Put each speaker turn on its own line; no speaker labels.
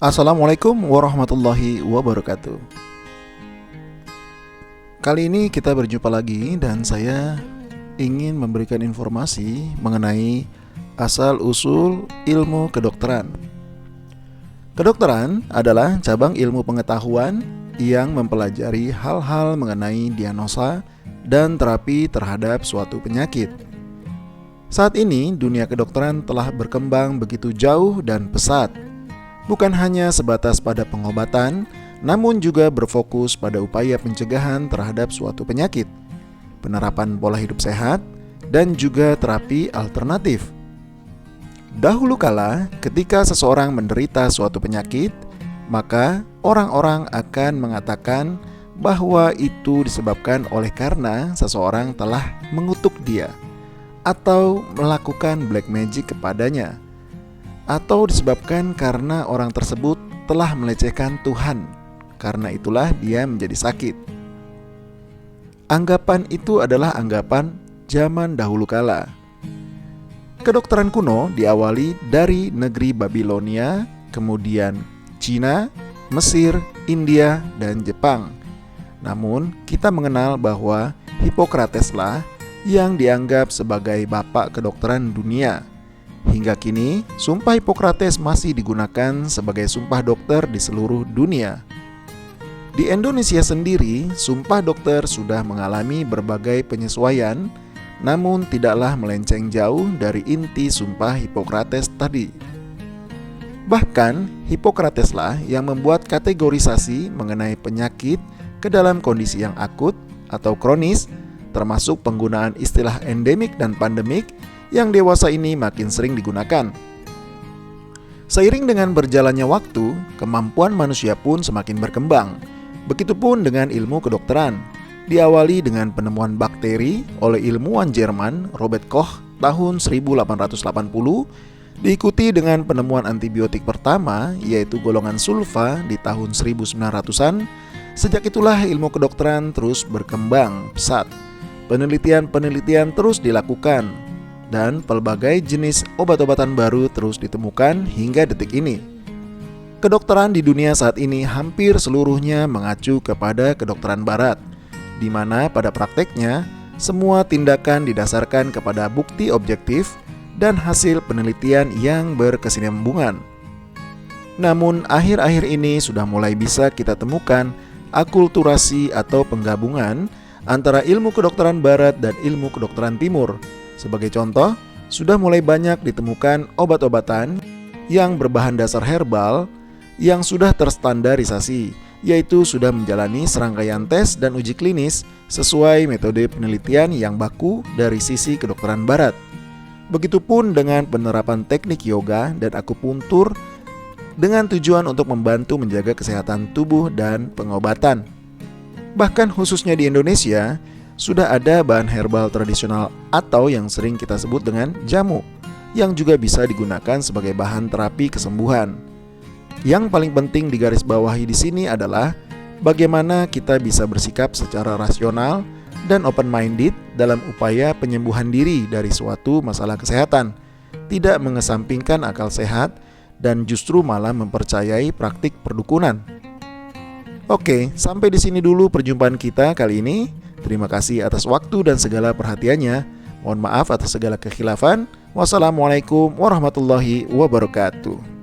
Assalamualaikum warahmatullahi wabarakatuh. Kali ini kita berjumpa lagi dan saya ingin memberikan informasi mengenai asal-usul ilmu kedokteran. Kedokteran adalah cabang ilmu pengetahuan yang mempelajari hal-hal mengenai diagnosa dan terapi terhadap suatu penyakit. Saat ini dunia kedokteran telah berkembang begitu jauh dan pesat. Bukan hanya sebatas pada pengobatan, namun juga berfokus pada upaya pencegahan terhadap suatu penyakit, penerapan pola hidup sehat, dan juga terapi alternatif. Dahulu kala, ketika seseorang menderita suatu penyakit, maka orang-orang akan mengatakan bahwa itu disebabkan oleh karena seseorang telah mengutuk dia, atau melakukan black magic kepadanya, atau disebabkan karena orang tersebut telah melecehkan Tuhan. Karena itulah dia menjadi sakit. Anggapan itu adalah anggapan zaman dahulu kala. Kedokteran kuno diawali dari negeri Babilonia, kemudian Cina, Mesir, India, dan Jepang. Namun kita mengenal bahwa Hippocrateslah yang dianggap sebagai bapak kedokteran dunia. Hingga kini, sumpah Hippocrates masih digunakan sebagai sumpah dokter di seluruh dunia. Di Indonesia sendiri, sumpah dokter sudah mengalami berbagai penyesuaian, namun tidaklah melenceng jauh dari inti sumpah Hippocrates tadi. Bahkan, Hippocrateslah yang membuat kategorisasi mengenai penyakit ke dalam kondisi yang akut atau kronis, termasuk penggunaan istilah endemik dan pandemik, yang dewasa ini makin sering digunakan. Seiring dengan berjalannya waktu, kemampuan manusia pun semakin berkembang. Begitupun dengan ilmu kedokteran. Diawali dengan penemuan bakteri oleh ilmuwan Jerman Robert Koch tahun 1880, diikuti dengan penemuan antibiotik pertama yaitu golongan sulfa di tahun 1900-an. Sejak itulah ilmu kedokteran terus berkembang pesat. Penelitian-penelitian terus dilakukan, dan pelbagai jenis obat-obatan baru terus ditemukan hingga detik ini. Kedokteran di dunia saat ini hampir seluruhnya mengacu kepada kedokteran barat, di mana pada prakteknya semua tindakan didasarkan kepada bukti objektif dan hasil penelitian yang berkesinambungan. Namun akhir-akhir ini sudah mulai bisa kita temukan akulturasi atau penggabungan antara ilmu kedokteran barat dan ilmu kedokteran timur. Sebagai contoh, sudah mulai banyak ditemukan obat-obatan yang berbahan dasar herbal yang sudah terstandarisasi, yaitu sudah menjalani serangkaian tes dan uji klinis sesuai metode penelitian yang baku dari sisi kedokteran barat. Begitupun dengan penerapan teknik yoga dan akupuntur dengan tujuan untuk membantu menjaga kesehatan tubuh dan pengobatan. Bahkan khususnya di Indonesia, sudah ada bahan herbal tradisional atau yang sering kita sebut dengan jamu, yang juga bisa digunakan sebagai bahan terapi kesembuhan. Yang paling penting digarisbawahi di sini adalah bagaimana kita bisa bersikap secara rasional dan open-minded dalam upaya penyembuhan diri dari suatu masalah kesehatan, tidak mengesampingkan akal sehat dan justru malah mempercayai praktik perdukunan. Oke, sampai di sini dulu perjumpaan kita kali ini. Terima kasih atas waktu dan segala perhatiannya. Mohon maaf atas segala kekhilafan. Wassalamualaikum warahmatullahi wabarakatuh.